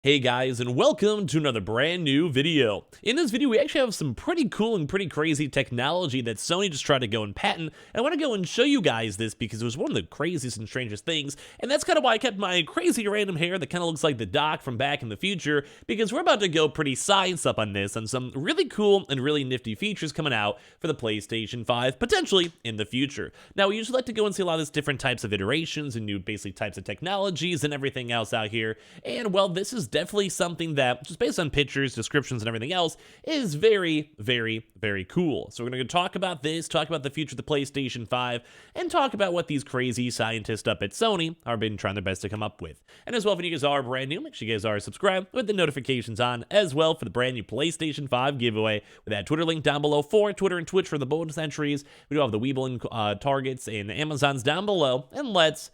Hey guys, and welcome to another brand new video. In this video, we actually have some pretty cool and pretty crazy technology that Sony just tried to go and patent. And I want to go and show you guys this because it was one of the craziest and strangest things. And that's kind of why I kept my crazy random hair that kind of looks like the Doc from Back in the Future, because we're about to go pretty science up on this, on some really cool and really nifty features coming out for the PlayStation 5, potentially in the future. Now, we usually like to go and see a lot of these different types of iterations and new basic types of technologies and everything else out here. And well, this is definitely something that, just based on pictures, descriptions, and everything else, is very, very, very cool. So we're going to talk about this, talk about the future of the PlayStation 5, and talk about what these crazy scientists up at Sony are been trying their best to come up with. And as well, if you guys are brand new, make sure you guys are subscribed with the notifications on as well for the brand new PlayStation 5 giveaway with that Twitter link down below for Twitter and Twitch for the bonus entries. We do have the Weeble and Targets and Amazons down below, and let's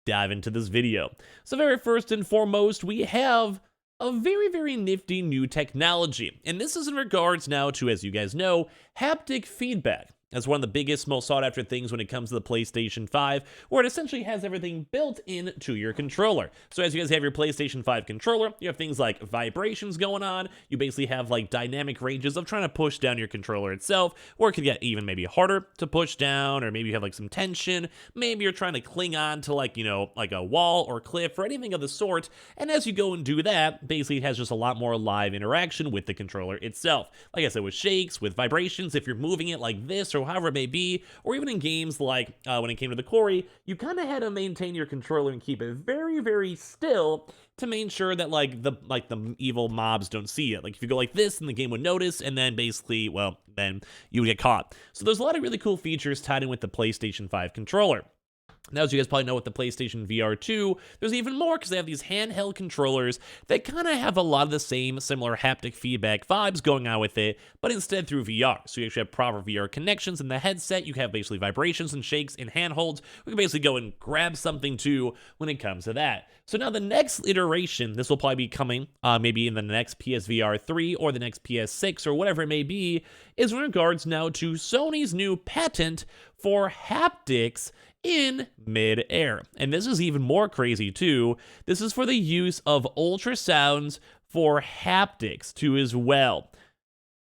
dive into this video. So very first and foremost, we have a very, very nifty new technology. And this is in regards now to, as you guys know, haptic feedback. That's one of the biggest, most sought after things when it comes to the PlayStation 5, where it essentially has everything built into your controller. So as you guys have your PlayStation 5 controller, you have things like vibrations going on. You basically have like dynamic ranges of trying to push down your controller itself, or it could get even maybe harder to push down, or maybe you have like some tension. Maybe you're trying to cling on to like, like a wall or cliff or anything of the sort. And as you go and do that, basically it has just a lot more live interaction with the controller itself. Like I said, with shakes, with vibrations, if you're moving it like this or however it may be, or even in games like when it came to the Quarry, you kind of had to maintain your controller and keep it very, very still to make sure that the evil mobs don't see it. Like if you go like this, then the game would notice, and then basically, well, then you would get caught. So there's a lot of really cool features tied in with the PlayStation 5 controller. Now, as you guys probably know, with the PlayStation VR 2, there's even more because they have these handheld controllers that kind of have a lot of the same similar haptic feedback vibes going on with it, but instead through VR. So you actually have proper VR connections in the headset. You have basically vibrations and shakes and handholds. We can basically go and grab something too when it comes to that. So now the next iteration, this will probably be coming maybe in the next PSVR 3 or the next PS6 or whatever it may be, is in regards now to Sony's new patent for haptics in mid-air. And this is even more crazy too. This is for the use of ultrasounds for haptics too as well.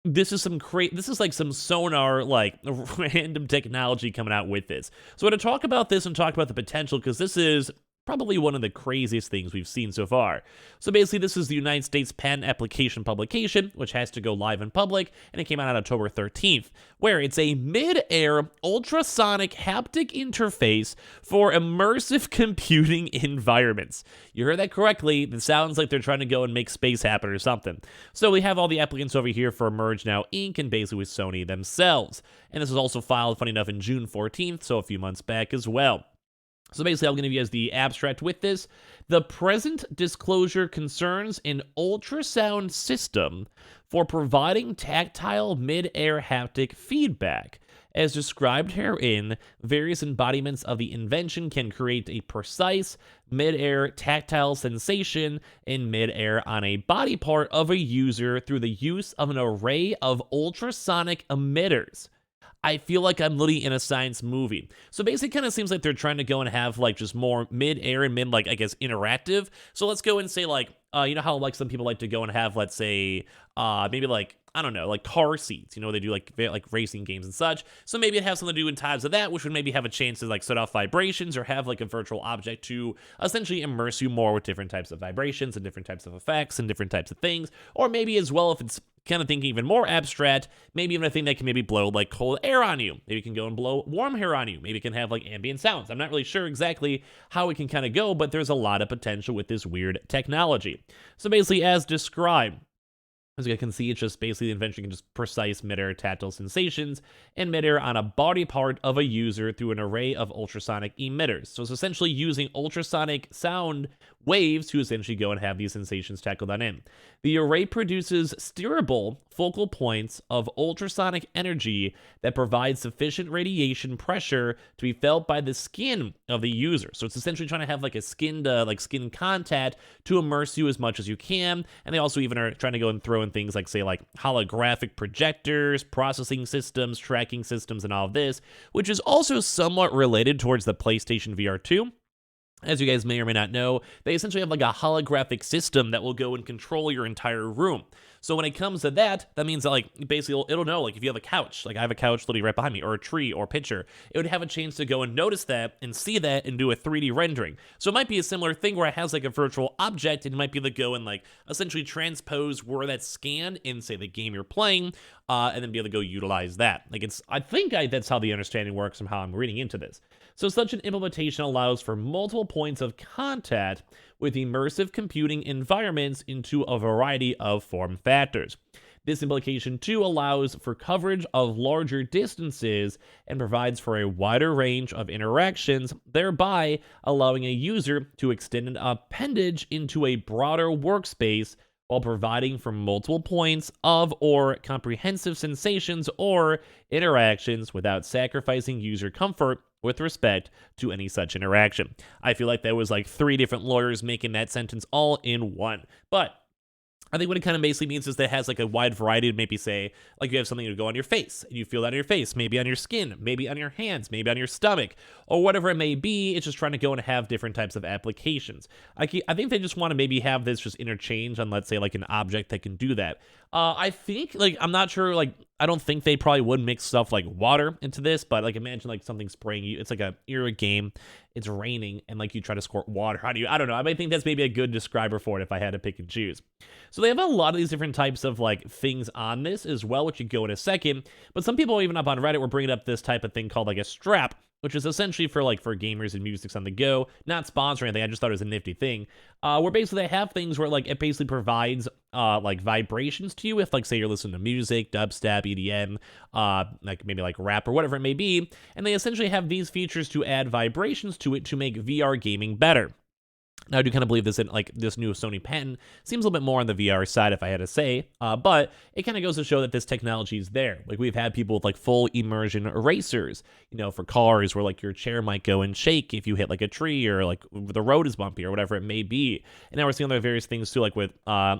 This is like some sonar, like random technology coming out with this. So I'm going to talk about this and talk about the potential, because this is probably one of the craziest things we've seen so far. So basically, this is the United States Patent Application publication, which has to go live in public, and it came out on October 13th, where it's a mid-air ultrasonic haptic interface for immersive computing environments. You heard that correctly. It sounds like they're trying to go and make space happen or something. So we have all the applicants over here for Immersion now Inc. and basically with Sony themselves. And this was also filed, funny enough, in June 14th, so a few months back as well. So basically, I'm going to give you guys the abstract with this. The present disclosure concerns an ultrasound system for providing tactile mid-air haptic feedback. As described herein, various embodiments of the invention can create a precise mid-air tactile sensation in mid-air on a body part of a user through the use of an array of ultrasonic emitters. I feel like I'm literally in a science movie. So basically, it kind of seems like they're trying to go and have like just more mid-air and like, I guess, interactive. So let's go and say like, you know how like some people like to go and have, let's say, maybe like, I don't know, like car seats, they do like racing games and such. So maybe it has something to do in times of that, which would maybe have a chance to like set off vibrations or have like a virtual object to essentially immerse you more with different types of vibrations and different types of effects and different types of things. Or maybe as well, if it's kind of thinking even more abstract, maybe even a thing that can maybe blow like cold air on you. Maybe it can go and blow warm air on you. Maybe it can have like ambient sounds. I'm not really sure exactly how it can kind of go, but there's a lot of potential with this weird technology. So basically, as described, as you can see, it's just basically the invention can just precise mid-air tactile sensations in mid-air on a body part of a user through an array of ultrasonic emitters. So it's essentially using ultrasonic sound waves to essentially go and have these sensations tackled on in. The array produces steerable focal points of ultrasonic energy that provide sufficient radiation pressure to be felt by the skin of the user. So it's essentially trying to have like a skin contact to immerse you as much as you can. And they also even are trying to go and throw in things like, say, like holographic projectors, processing systems, tracking systems, and all of this, which is also somewhat related towards the PlayStation VR 2. As you guys may or may not know, they essentially have like a holographic system that will go and control your entire room. So when it comes to that, that means that like basically it'll know like if you have a couch, like I have a couch literally right behind me, or a tree or picture, it would have a chance to go and notice that and see that and do a 3D rendering. So it might be a similar thing where it has like a virtual object and it might be able to go and like essentially transpose where that's scanned in say the game you're playing, and then be able to go utilize that. Like I think that's how the understanding works from how I'm reading into this. So such an implementation allows for multiple points of contact with immersive computing environments into a variety of form factors. This implication too allows for coverage of larger distances and provides for a wider range of interactions, thereby allowing a user to extend an appendage into a broader workspace while providing for multiple points of or comprehensive sensations or interactions without sacrificing user comfort with respect to any such interaction. I feel like that was like 3 different lawyers making that sentence all in one. But I think what it kind of basically means is that it has like a wide variety of maybe say, like you have something to go on your face, and you feel that on your face, maybe on your skin, maybe on your hands, maybe on your stomach, or whatever it may be. It's just trying to go and have different types of applications. I think they just want to maybe have this just interchange on, let's say, like an object that can do that. I think, like, I'm not sure, like, I don't think they probably would mix stuff like water into this, but like imagine like something spraying you. It's like you're a game, it's raining, and like you try to squirt water. I don't know. I might think that's maybe a good describer for it if I had to pick and choose. So they have a lot of these different types of like things on this as well, which you go in a second. But some people even up on Reddit were bringing up this type of thing called like a strap, which is essentially for gamers and musics on the go. Not sponsored or anything. I just thought it was a nifty thing. Where basically they have things where like it basically provides like vibrations to you if like say you're listening to music, dubstep, EDM, like maybe like rap or whatever it may be, and they essentially have these features to add vibrations to it to make VR gaming better. Now, I do kind of believe this new Sony patent seems a little bit more on the VR side, if I had to say, but it kind of goes to show that this technology is there. Like, we've had people with, like, full immersion erasers, for cars where, like, your chair might go and shake if you hit, like, a tree or, like, the road is bumpy or whatever it may be. And now we're seeing other various things, too, like with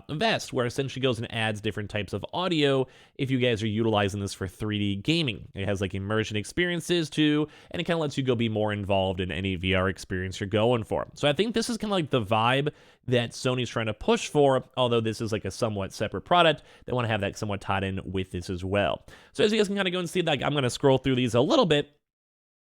Vest, where it essentially goes and adds different types of audio if you guys are utilizing this for 3D gaming. It has, like, immersion experiences, too, and it kind of lets you go be more involved in any VR experience you're going for. So I think this is kind of like the vibe that Sony's trying to push for, although this is like a somewhat separate product. They want to have that somewhat tied in with this as well. So as you guys can kind of go and see, like, I'm going to scroll through these a little bit,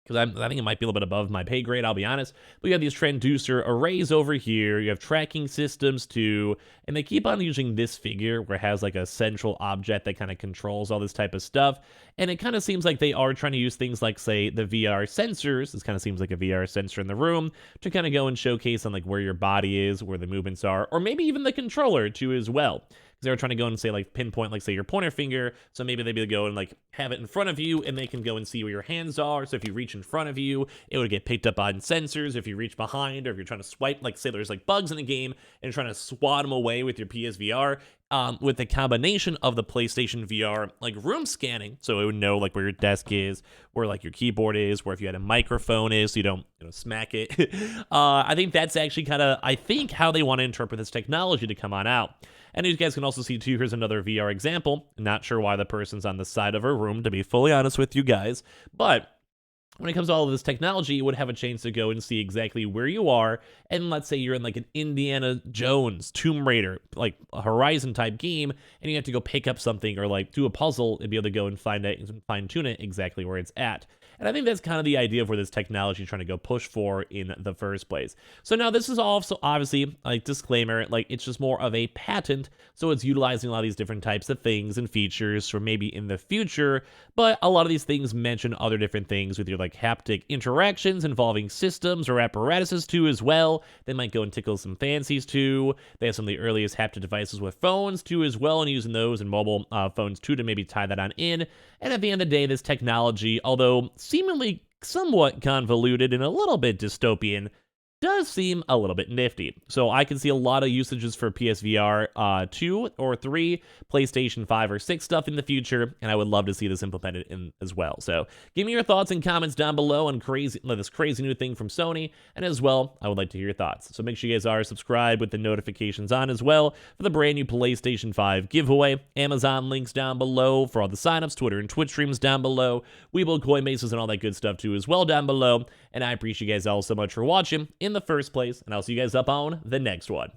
because I think it might be a little bit above my pay grade, I'll be honest. But you have these transducer arrays over here. You have tracking systems too. And they keep on using this figure where it has like a central object that kind of controls all this type of stuff. And it kind of seems like they are trying to use things like, say, the VR sensors. This kind of seems like a VR sensor in the room to kind of go and showcase on like where your body is, where the movements are, or maybe even the controller too as well. They were trying to go and say like pinpoint, like say your pointer finger. So maybe they'd be able to go and like have it in front of you and they can go and see where your hands are. So if you reach in front of you, it would get picked up on sensors. If you reach behind, or if you're trying to swipe, like say there's like bugs in the game and you're trying to swat them away with your PSVR, with the combination of the PlayStation VR like room scanning, so it would know like where your desk is, where like your keyboard is, where if you had a microphone is, so you don't smack it. I think that's actually kind of how they want to interpret this technology to come on out. And you guys can also see too, here's another VR example. Not sure why the person's on the side of a room, to be fully honest with you guys, but when it comes to all of this technology, you would have a chance to go and see exactly where you are. And let's say you're in like an Indiana Jones, Tomb Raider, like a Horizon type game, and you have to go pick up something or like do a puzzle and be able to go and fine tune it exactly where it's at. And I think that's kind of the idea of where this technology is trying to go push for in the first place. So now this is also obviously like disclaimer, like it's just more of a patent. So it's utilizing a lot of these different types of things and features for maybe in the future. But a lot of these things mention other different things with your like haptic interactions involving systems or apparatuses too as well. They might go and tickle some fancies too. They have some of the earliest haptic devices with phones too as well, and using those and mobile phones too to maybe tie that on in. And at the end of the day, this technology, although seemingly somewhat convoluted and a little bit dystopian, does seem a little bit nifty. So I can see a lot of usages for PSVR 2 or 3, PlayStation 5 or 6 stuff in the future, and I would love to see this implemented in as well. So give me your thoughts and comments down below on this crazy new thing from Sony, and as well, I would like to hear your thoughts. So make sure you guys are subscribed with the notifications on as well for the brand new PlayStation 5 giveaway. Amazon links down below for all the signups, Twitter and Twitch streams down below, Webull, Coinbases, and all that good stuff too as well down below. And I appreciate you guys all so much for watching. In in the first place, and I'll see you guys up on the next one.